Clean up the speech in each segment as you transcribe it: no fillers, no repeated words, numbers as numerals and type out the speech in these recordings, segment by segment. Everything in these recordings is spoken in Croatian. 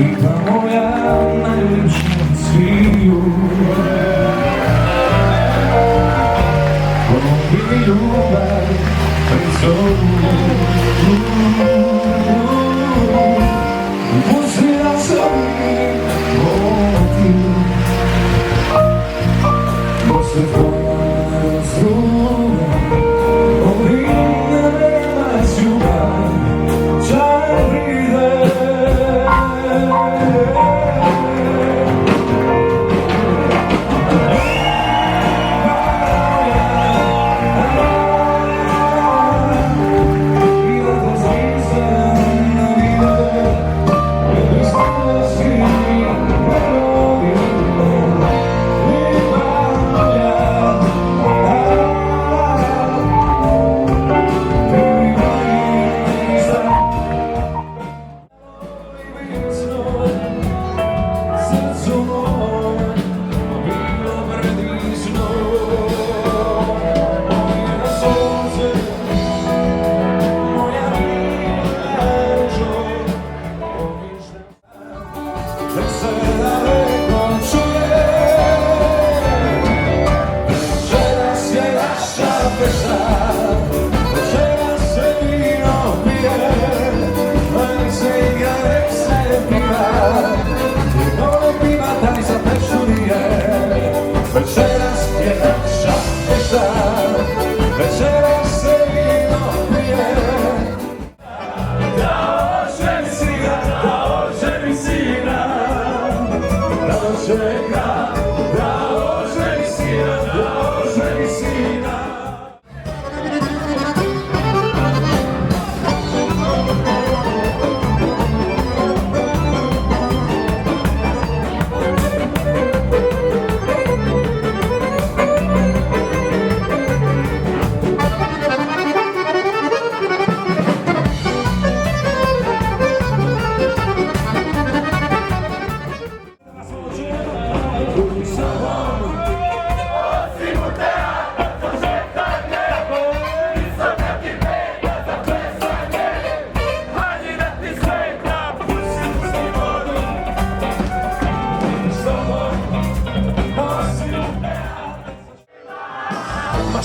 Lipa moja najljepša od sviju, poljubi mi ljubav pred zoru. Pusti da se mi vodi, posle tvoja struga, ovdje nema ljubav, čaj pride.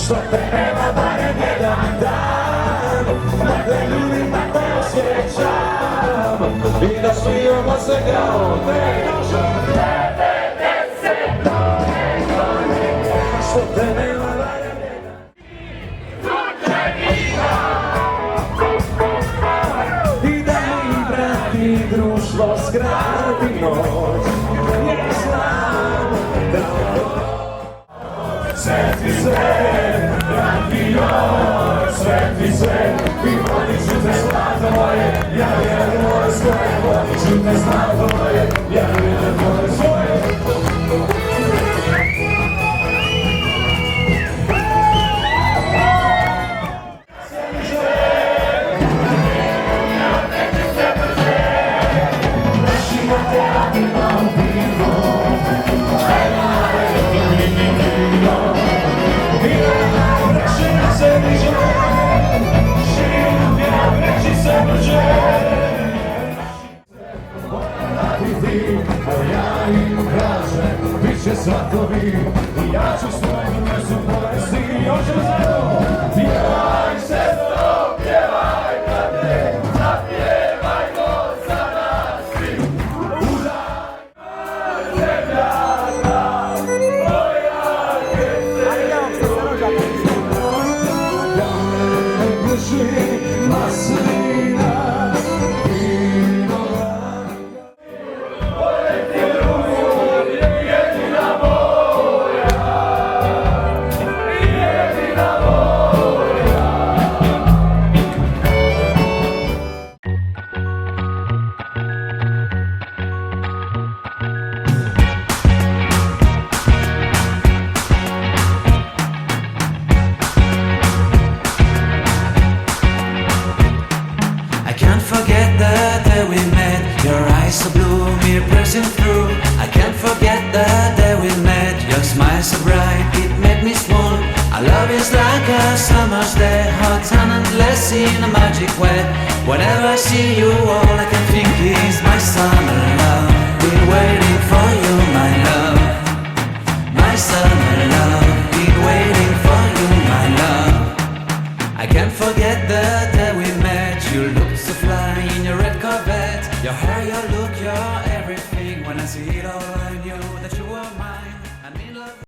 Što te nema barem jedan dan, da te ljubim, da te osjećam i da smijemo se kao te nože. Što te nema barem jedan i da mi vrati društvo, skrati noć. Ja znam da sveti svet, dragi joj, sveti svet, i vodit ću te zlato moje, ja vjerujem moje svoje, vodit ću te zlato moje, ja vjerujem moje svoje. Ja im kažem, bit će svatovi, i ja ću svoju mjestu povesti. Hoćemo zajedno! Pjevaj sestro, pjevaj brate, zapjevajmo za nas svi. Udaj zemljaka, moja djece, da me bliži maslina. So blue, me pressing through. I can't forget the day we met. Your smile so bright, it made me swoon. Our love is like a summer's day, hot and endless in a magic way. Whenever I see you, all I can think is my summer love. Been waiting for you, my love. My summer love. Been waiting for you, my love. I can't forget the day we met. You looked so fly in your red Corvette. Your hair, your look, your everything. When I see it all, I knew that you were